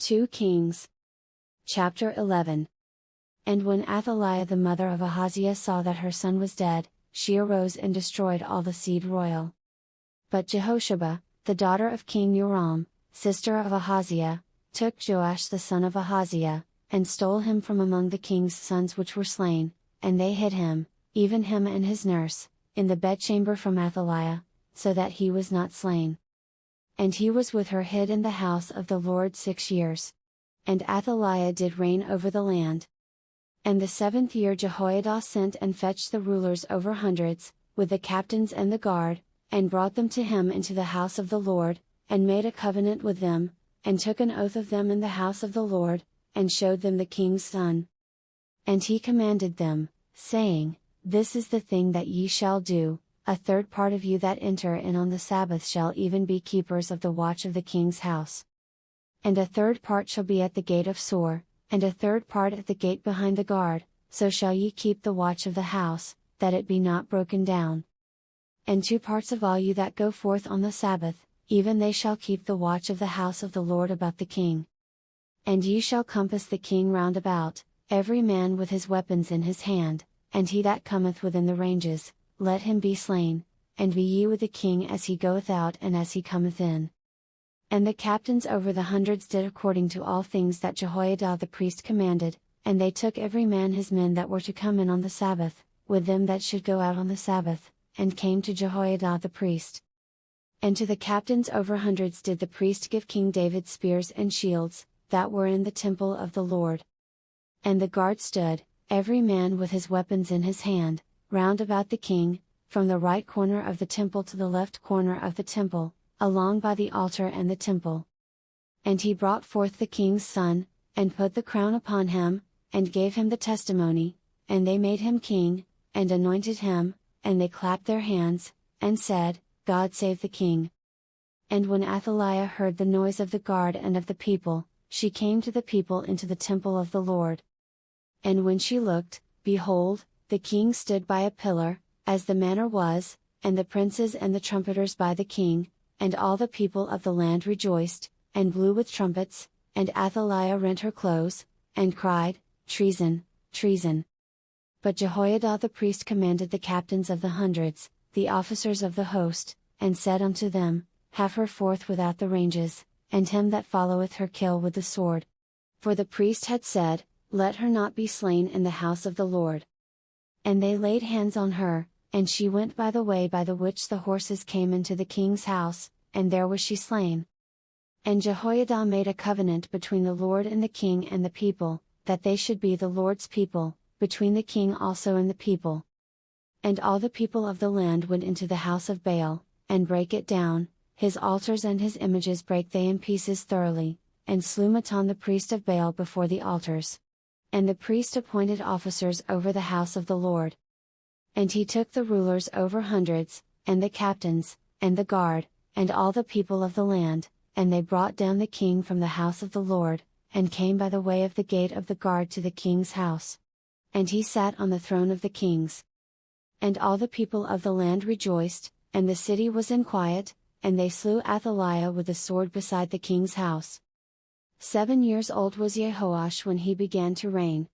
2 Kings. Chapter 11. And when Athaliah the mother of Ahaziah saw that her son was dead, she arose and destroyed all the seed royal. But Jehosheba, the daughter of King Joram, sister of Ahaziah, took Joash the son of Ahaziah, and stole him from among the king's sons which were slain, and they hid him, even him and his nurse, in the bedchamber from Athaliah, so that he was not slain. And he was with her hid in the house of the Lord 6 years. And Athaliah did reign over the land. And the 7th year Jehoiada sent and fetched the rulers over hundreds, with the captains and the guard, and brought them to him into the house of the Lord, and made a covenant with them, and took an oath of them in the house of the Lord, and showed them the king's son. And he commanded them, saying, This is the thing that ye shall do: a third part of you that enter in on the Sabbath shall even be keepers of the watch of the king's house. And a third part shall be at the gate of Sor, and a third part at the gate behind the guard, so shall ye keep the watch of the house, that it be not broken down. And 2 parts of all you that go forth on the Sabbath, even they shall keep the watch of the house of the Lord about the king. And ye shall compass the king round about, every man with his weapons in his hand, and he that cometh within the ranges, let him be slain, and be ye with the king as he goeth out and as he cometh in. And the captains over the hundreds did according to all things that Jehoiada the priest commanded, and they took every man his men that were to come in on the Sabbath, with them that should go out on the Sabbath, and came to Jehoiada the priest. And to the captains over hundreds did the priest give King David spears and shields, that were in the temple of the Lord. And the guard stood, every man with his weapons in his hand, round about the king, from the right corner of the temple to the left corner of the temple, along by the altar and the temple. And he brought forth the king's son, and put the crown upon him, and gave him the testimony, and they made him king, and anointed him, and they clapped their hands, and said, God save the king. And when Athaliah heard the noise of the guard and of the people, she came to the people into the temple of the Lord. And when she looked, behold, the king stood by a pillar, as the manner was, and the princes and the trumpeters by the king, and all the people of the land rejoiced, and blew with trumpets, and Athaliah rent her clothes, and cried, Treason, treason! But Jehoiada the priest commanded the captains of the hundreds, the officers of the host, and said unto them, Have her forth without the ranges, and him that followeth her kill with the sword. For the priest had said, Let her not be slain in the house of the Lord. And they laid hands on her, and she went by the way by the which the horses came into the king's house, and there was she slain. And Jehoiada made a covenant between the Lord and the king and the people, that they should be the Lord's people, between the king also and the people. And all the people of the land went into the house of Baal, and brake it down, his altars and his images brake they in pieces thoroughly, and slew Mattan the priest of Baal before the altars. And the priest appointed officers over the house of the Lord. And he took the rulers over hundreds, and the captains, and the guard, and all the people of the land, and they brought down the king from the house of the Lord, and came by the way of the gate of the guard to the king's house. And he sat on the throne of the kings. And all the people of the land rejoiced, and the city was in quiet, and they slew Athaliah with the sword beside the king's house. 7 years old was Jehoash when he began to reign,